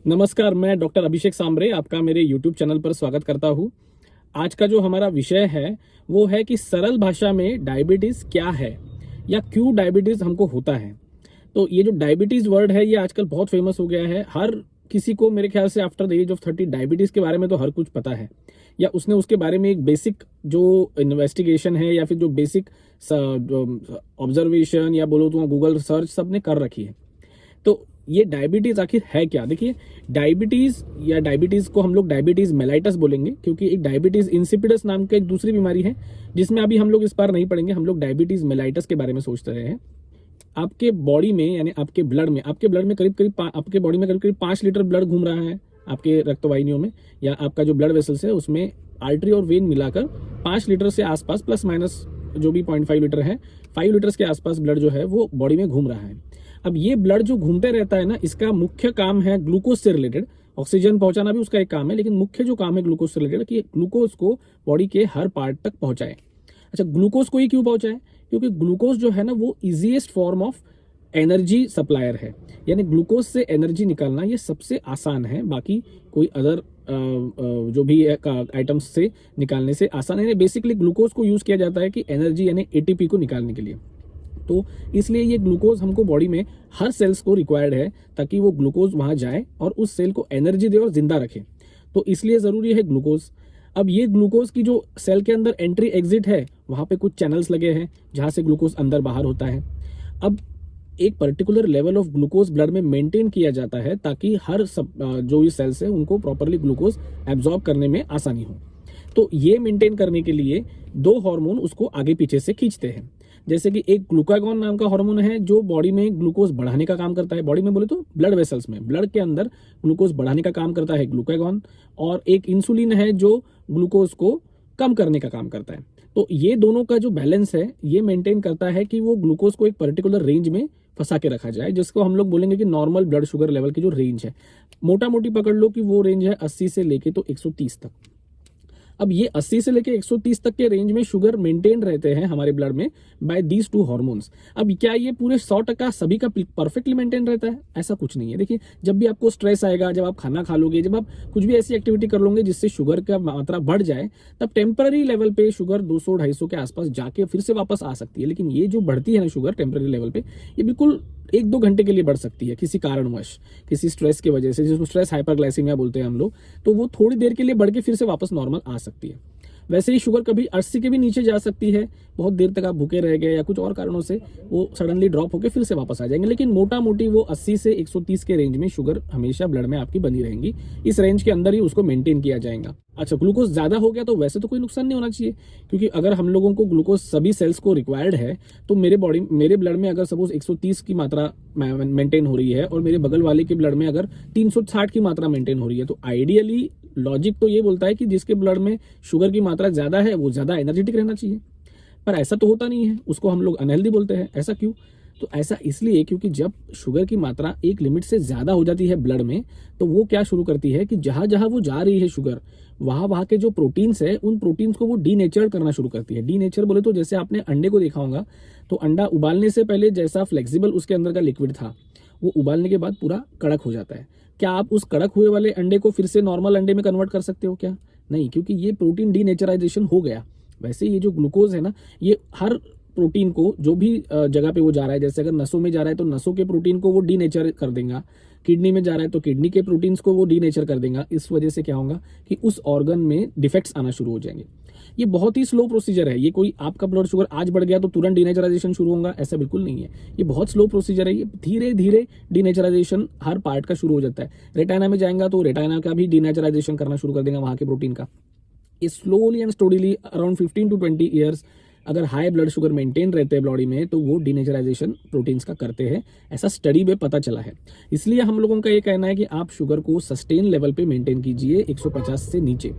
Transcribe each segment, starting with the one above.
नमस्कार, मैं डॉक्टर अभिषेक सांबरे आपका मेरे यूट्यूब चैनल पर स्वागत करता हूँ। आज का जो हमारा विषय है वो है कि सरल भाषा में डायबिटीज़ क्या है या क्यों डायबिटीज़ हमको होता है। तो ये जो डायबिटीज़ वर्ड है ये आजकल बहुत फेमस हो गया है। हर किसी को मेरे ख्याल से after the age of 30 diabetes के बारे में तो हर कुछ पता है, या उसने उसके बारे में एक बेसिक जो इन्वेस्टिगेशन है या फिर जो बेसिक ऑब्जर्वेशन या बोलो तो गूगल सर्च सब ने कर रखी है। तो ये डायबिटीज आखिर है क्या? देखिए, डायबिटीज या डायबिटीज को हम लोग डायबिटीज मेलाइटस बोलेंगे, क्योंकि एक डायबिटीज इंसिपिडस नाम की एक दूसरी बीमारी है जिसमें अभी हम लोग इस बार नहीं पढ़ेंगे। हम लोग डायबिटीज मेलाइटस के बारे में सोच रहे हैं। आपके बॉडी में यानी आपके ब्लड में करीब करीब आपके बॉडी में करीब करीब 5 लीटर ब्लड घूम रहा है आपके रक्तवाहिनियों में, या आपका जो ब्लड वेसल्स है उसमें आर्टरी और वेन मिलाकर 5 लीटर से आसपास प्लस माइनस जो भी 0.5 लीटर है, 5 लीटर्स के आसपास ब्लड जो है वो बॉडी में घूम रहा है। अब ये ब्लड जो घूमते रहता है ना, इसका मुख्य काम है ग्लूकोज से रिलेटेड। ऑक्सीजन पहुंचाना भी उसका एक काम है, लेकिन मुख्य जो काम है ग्लूकोज से रिलेटेड कि ग्लूकोज को बॉडी के हर पार्ट तक पहुंचाए। अच्छा, ग्लूकोज को ही क्यों पहुंचाए? क्योंकि ग्लूकोज जो है ना वो easiest form of energy supplier है, यानी ग्लूकोज से एनर्जी निकालना ये सबसे आसान है। बाकी कोई अदर जो भी आइटम्स से निकालने से आसान है। बेसिकली ग्लूकोज को यूज किया जाता है कि एनर्जी यानी एटीपी को निकालने के लिए। तो इसलिए ये ग्लूकोज हमको बॉडी में हर सेल्स को रिक्वायर्ड है ताकि वो ग्लूकोज वहां जाए और उस सेल को एनर्जी दे और जिंदा रखे। तो इसलिए जरूरी है ग्लूकोज। अब ये ग्लूकोज की जो सेल के अंदर एंट्री एग्जिट है वहां पे कुछ चैनल्स लगे हैं जहां से ग्लूकोज अंदर बाहर होता है। अब एक particular level of glucose blood में मेंटेन किया जाता है ताकि हर जो भी सेल्स है उनको प्रॉपरली ग्लूकोज एब्जॉर्ब करने में आसानी हो। तो ये मेंटेन करने के लिए 2 हार्मोन उसको आगे पीछे से खींचते हैं। जैसे कि एक ग्लूकागॉन नाम का हार्मोन है जो बॉडी में ग्लूकोज बढ़ाने का काम करता है। बॉडी में बोले तो ब्लड वेसल्स में, ब्लड के अंदर ग्लूकोज बढ़ाने का काम करता है ग्लूकागॉन। और एक इंसुलिन है जो ग्लूकोज को कम करने का काम करता है। तो ये दोनों का जो बैलेंस है ये मेंटेन करता है कि वो ग्लूकोज को एक पर्टिकुलर रेंज में फंसा के रखा जाए, जिसको हम लोग बोलेंगे कि नॉर्मल ब्लड शुगर लेवल की जो रेंज है, मोटा मोटी पकड़ लो कि वो रेंज है 80 से लेके तो 130 तक। अब ये 80 से लेके 130 तक के रेंज में शुगर मेंटेन रहते हैं हमारे ब्लड में बाय दीज 2 हार्मोन्स। अब क्या ये पूरे 100% सभी का परफेक्टली मेंटेन रहता है? ऐसा कुछ नहीं है। देखिए, जब भी आपको स्ट्रेस आएगा, जब आप खाना खा लोगे, जब आप कुछ भी ऐसी एक्टिविटी कर लोगे जिससे शुगर का मात्रा बढ़ जाए, तब टेम्पररी लेवल पे शुगर 200-250 के आसपास जाके फिर से वापस आ सकती है। लेकिन ये जो बढ़ती है ना शुगर टेम्पररी लेवल पे, ये बिल्कुल 1-2 घंटे के लिए बढ़ सकती है किसी कारणवश, किसी स्ट्रेस की वजह से, जिसको स्ट्रेस हाइपरग्लाइसीमिया बोलते हैं हम लोग। तो वो थोड़ी देर के लिए बढ़ के फिर से वापस नॉर्मल आ सकती है। वैसे ही शुगर कभी 80 के भी नीचे जा सकती है, बहुत देर तक आप भूखे रह गए या कुछ और कारणों से वो सडनली ड्रॉप होकर फिर से वापस आ जाएंगे। लेकिन मोटा मोटी वो 80 से 130 के रेंज में शुगर हमेशा ब्लड में आपकी बनी रहेंगी। इस रेंज के अंदर ही उसको मेंटेन किया जाएगा। अच्छा, ग्लूकोज ज्यादा हो गया तो वैसे तो कोई नुकसान नहीं होना चाहिए, क्योंकि अगर हम लोगों को ग्लूकोज सभी सेल्स को रिक्वायर्ड है तो मेरे ब्लड में अगर सपोज 130 की मात्रा मेंटेन हो रही है और मेरे बगल वाले के ब्लड में अगर 360 की मात्रा मेंटेन हो रही है, तो आइडियली लॉजिक तो ये बोलता है कि जिसके ब्लड में शुगर की मात्रा ज्यादा है वो ज्यादा एनर्जेटिक रहना चाहिए। पर ऐसा तो होता नहीं है, उसको हम लोग अनहेल्दी बोलते हैं। ऐसा क्यों? तो ऐसा इसलिए क्योंकि जब शुगर की मात्रा एक लिमिट से ज्यादा हो जाती है ब्लड में, तो वो क्या शुरू करती है कि जहां जहां वो जा रही है शुगर, वहां के जो प्रोटीन्स है उन प्रोटीन्स को वो डीनेचर करना शुरू करती है। डीनेचर बोले तो जैसे आपने अंडे को देखा होगा, तो अंडा उबालने से पहले जैसा फ्लेक्सिबल उसके अंदर का लिक्विड था, वो उबालने के बाद पूरा कड़क हो जाता है। क्या आप उस कड़क हुए वाले अंडे को फिर से नॉर्मल अंडे में कन्वर्ट कर सकते हो? क्या नहीं, क्योंकि ये प्रोटीन डीनेचराइजेशन हो गया। वैसे ये जो ग्लूकोज है ना, ये हर प्रोटीन को जो भी जगह पे वो जा रहा है, जैसे अगर नसों में जा रहा है तो नसों के प्रोटीन को वो डीनेचर कर देगा, किडनी में जा रहा है तो किडनी के प्रोटीन्स को वो डीनेचर कर देगा। इस वजह से क्या होगा कि उस ऑर्गन में डिफेक्ट्स आना शुरू हो जाएंगे। ये बहुत ही स्लो प्रोसीजर है। ये कोई आपका ब्लड शुगर आज बढ़ गया तो तुरंत डीनेचराइजेशन शुरू होगा, ऐसा बिल्कुल नहीं है। ये बहुत स्लो प्रोसीजर है। ये धीरे धीरे डीनेचराइजेशन हर पार्ट का शुरू हो जाता है। रेटाइना में जाएगा तो रेटाइना का भी डीनेचराइजेशन करना शुरू कर देगा वहां के प्रोटीन का। ये slowly and steadily around 15 to 20 years अगर हाई ब्लड शुगर मेंटेन रहते हैं बॉडी में तो वो डीनेचराइजेशन प्रोटीन्स का करते हैं, ऐसा स्टडी में पता चला है। इसलिए हम लोगों का ये कहना है कि आप शुगर को सस्टेन लेवल पे मेंटेन कीजिए 150 से नीचे।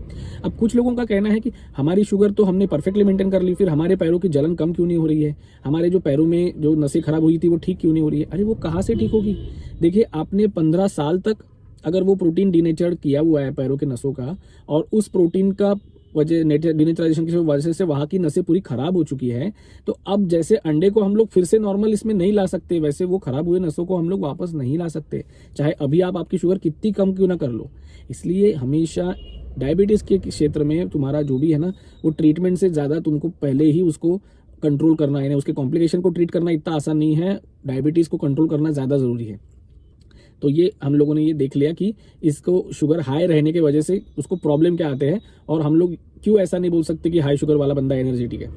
अब कुछ लोगों का कहना है कि हमारी शुगर तो हमने परफेक्टली मेंटेन कर ली, फिर हमारे पैरों की जलन कम क्यों नहीं हो रही है, हमारे जो पैरों में जो नसें खराब हुई थी वो ठीक क्यों नहीं हो रही है? अरे वो कहाँ से ठीक होगी? देखिए, आपने 15 साल तक अगर वो प्रोटीन डीनेचर्ड किया हुआ है पैरों के नसों का, और उस प्रोटीन का वजह डिनेचराइजेशन की वजह से वहाँ की नसें पूरी खराब हो चुकी है। तो अब जैसे अंडे को हम लोग फिर से नॉर्मल इसमें नहीं ला सकते, वैसे वो खराब हुए नसों को हम लोग वापस नहीं ला सकते, चाहे अभी आप आपकी शुगर कितनी कम क्यों ना कर लो। इसलिए हमेशा डायबिटीज़ के क्षेत्र में तुम्हारा जो भी है ना, वो ट्रीटमेंट से ज़्यादा तुमको पहले ही उसको कंट्रोल करना है। उसके कॉम्प्लिकेशन को ट्रीट करना इतना आसान नहीं है, डायबिटीज़ को कंट्रोल करना ज़्यादा ज़रूरी है। तो ये हम लोगों ने ये देख लिया कि इसको शुगर हाई रहने की वजह से उसको प्रॉब्लम क्या आते हैं, और हम लोग क्यों ऐसा नहीं बोल सकते कि हाई शुगर वाला बंदा एनर्जेटिक है।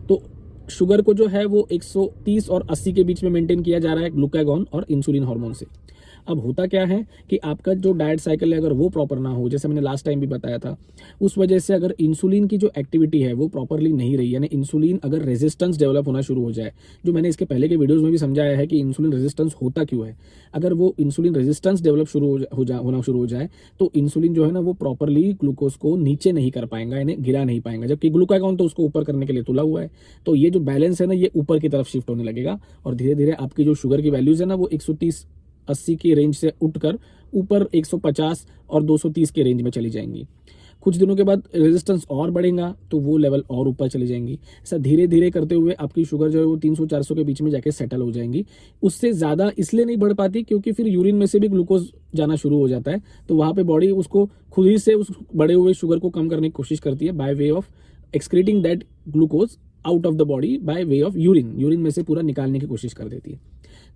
तो शुगर को जो है वो 130 और 80 के बीच में मेंटेन किया जा रहा है ग्लूकागॉन और इंसुलिन हार्मोन से। अब होता क्या है कि आपका जो डाइट साइकिल है अगर वो प्रॉपर ना हो, जैसे मैंने लास्ट टाइम भी बताया था, उस वजह से अगर इंसुलिन की जो एक्टिविटी है वो प्रॉपरली नहीं रही, यानी इंसुलिन अगर रेजिस्टेंस डेवलप होना शुरू हो जाए, जो मैंने इसके पहले के वीडियोस में भी समझाया है कि इंसुलिन रेजिस्टेंस होता क्यों है, अगर वो इंसुलिन रेजिस्टेंस डेवलप होना शुरू हो जाए तो इंसुलिन जो है ना वो प्रॉपरली ग्लूकोज को नीचे नहीं कर पाएगा, यानी गिरा नहीं पाएगा, जबकि ग्लूकागॉन तो उसको ऊपर करने के लिए तुला हुआ है। तो ये जो बैलेंस है ना ये ऊपर की तरफ शिफ्ट होने लगेगा, और धीरे धीरे आपकी जो शुगर की वैल्यूज है ना वो 130-80 की रेंज से उठकर ऊपर 150 और 230 के रेंज में चली जाएंगी। कुछ दिनों के बाद रेजिस्टेंस और बढ़ेगा तो वो लेवल और ऊपर चली जाएंगी। ऐसा धीरे धीरे करते हुए आपकी शुगर जो है वो 300-400 के बीच में जाके सेटल हो जाएंगी। उससे ज़्यादा इसलिए नहीं बढ़ पाती क्योंकि फिर यूरिन में से भी ग्लूकोज जाना शुरू हो जाता है, तो वहाँ पे बॉडी उसको खुद ही से उस बढ़े हुए शुगर को कम करने की कोशिश करती है by way of excreting that glucose out of the body by way of urine में से पूरा निकालने की कोशिश कर देती है।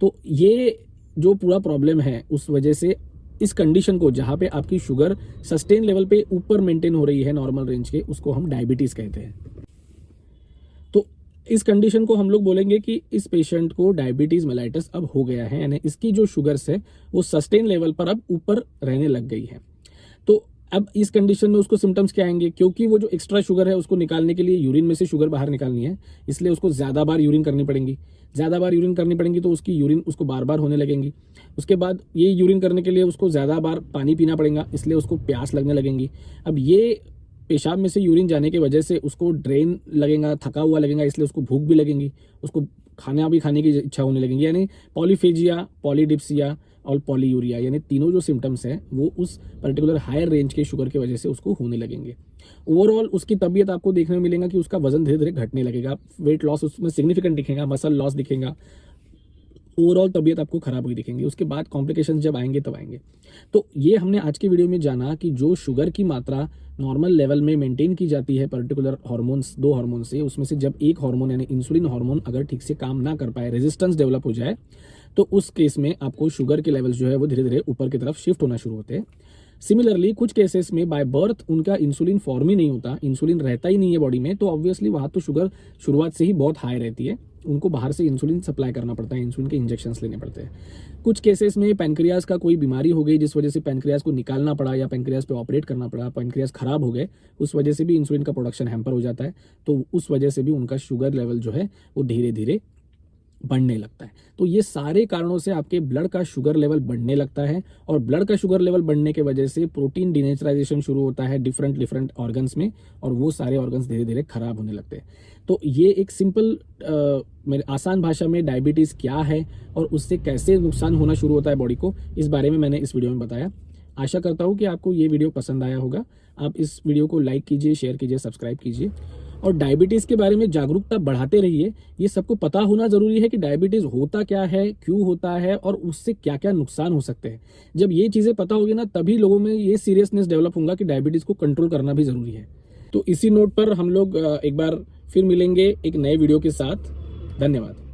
तो ये जो पूरा प्रॉब्लम है उस वजह से इस कंडीशन को, जहाँ पे आपकी शुगर सस्टेन लेवल पे ऊपर मेंटेन हो रही है नॉर्मल रेंज के, उसको हम डायबिटीज कहते हैं। तो इस कंडीशन को हम लोग बोलेंगे कि इस पेशेंट को डायबिटीज मेलाइटस अब हो गया है, यानी इसकी जो शुगर्स है वो सस्टेन लेवल पर अब ऊपर रहने लग गई है। तो अब इस कंडीशन में उसको सिम्टम्स क्या आएंगे, क्योंकि वो जो एक्स्ट्रा शुगर है उसको निकालने के लिए यूरिन में से शुगर बाहर निकालनी है, इसलिए उसको ज़्यादा बार यूरिन करनी पड़ेगी। ज़्यादा बार यूरिन करनी पड़ेंगी तो उसकी यूरिन उसको बार बार होने लगेंगी। उसके बाद ये यूरिन करने के लिए उसको ज़्यादा बार पानी पीना पड़ेगा, इसलिए उसको प्यास लगने लगेंगी। अब ये पेशाब में से यूरिन जाने की वजह से उसको ड्रेन लगेगा, थका हुआ लगेगा, इसलिए उसको भूख भी लगेंगी, उसको खाने की इच्छा होने लगेंगी। यानी पॉलीफेजिया, पॉलीडिप्सिया और पॉलीयूरिया, यानी तीनों जो सिम्टम्स हैं वो उस पर्टिकुलर हायर रेंज के शुगर की वजह से उसको होने लगेंगे। ओवरऑल उसकी तबीयत आपको देखने में मिलेगा कि उसका वजन धीरे धीरे घटने लगेगा, वेट लॉस उसमें सिग्निफिकेंट दिखेगा, मसल लॉस दिखेगा, ओवरऑल तबीयत आपको खराब हुई दिखेंगी। उसके बाद कॉम्प्लिकेशंस जब आएंगे तब आएंगे। तो ये हमने आज की वीडियो में जाना कि जो शुगर की मात्रा नॉर्मल लेवल में मेंटेन की जाती है पर्टिकुलर हार्मोन्स, 2 हार्मोन से, उसमें से जब एक हार्मोन यानी इंसुलिन हार्मोन अगर ठीक से काम ना कर पाए, रेजिस्टेंस डेवलप हो जाए, तो उस केस में आपको शुगर के लेवल्स जो है वो धीरे धीरे ऊपर की तरफ शिफ्ट होना शुरू होते हैं। सिमिलरली कुछ केसेस में बाय बर्थ उनका इंसुलिन फॉर्म ही नहीं होता, इंसुलिन रहता ही नहीं है बॉडी में, तो ऑब्वियसली वहाँ तो शुगर शुरुआत से ही बहुत हाई रहती है, उनको बाहर से इंसुलिन सप्लाई करना पड़ता है, इंसुलिन के इंजेक्शंस लेने पड़ते हैं। कुछ केसेस में पैनक्रियाज का कोई बीमारी हो गई जिस वजह से पैनक्रियाज को निकालना पड़ा या पैनक्रियाज पे ऑपरेट करना पड़ा, पैनक्रियाज खराब हो गए, उस वजह से भी इंसुलिन का प्रोडक्शन हैम्पर हो जाता है, तो उस वजह से भी उनका शुगर लेवल जो है वो धीरे धीरे बढ़ने लगता है। तो ये सारे कारणों से आपके ब्लड का शुगर लेवल बढ़ने लगता है, और ब्लड का शुगर लेवल बढ़ने के वजह से प्रोटीन डिनेचराइजेशन शुरू होता है डिफरेंट ऑर्गन्स में, और वो सारे ऑर्गन्स धीरे धीरे खराब होने लगते हैं। तो ये एक सिंपल मेरे आसान भाषा में डायबिटीज़ क्या है और उससे कैसे नुकसान होना शुरू होता है बॉडी को, इस बारे में मैंने इस वीडियो में बताया। आशा करता हूँ कि आपको ये वीडियो पसंद आया होगा। आप इस वीडियो को लाइक कीजिए, शेयर कीजिए, सब्सक्राइब कीजिए, और डायबिटीज़ के बारे में जागरूकता बढ़ाते रहिए। ये सबको पता होना जरूरी है कि डायबिटीज़ होता क्या है, क्यों होता है, और उससे क्या क्या नुकसान हो सकते हैं। जब ये चीज़ें पता होगी ना, तभी लोगों में ये सीरियसनेस डेवलप होगा कि डायबिटीज़ को कंट्रोल करना भी जरूरी है। तो इसी नोट पर हम लोग एक बार फिर मिलेंगे एक नए वीडियो के साथ। धन्यवाद।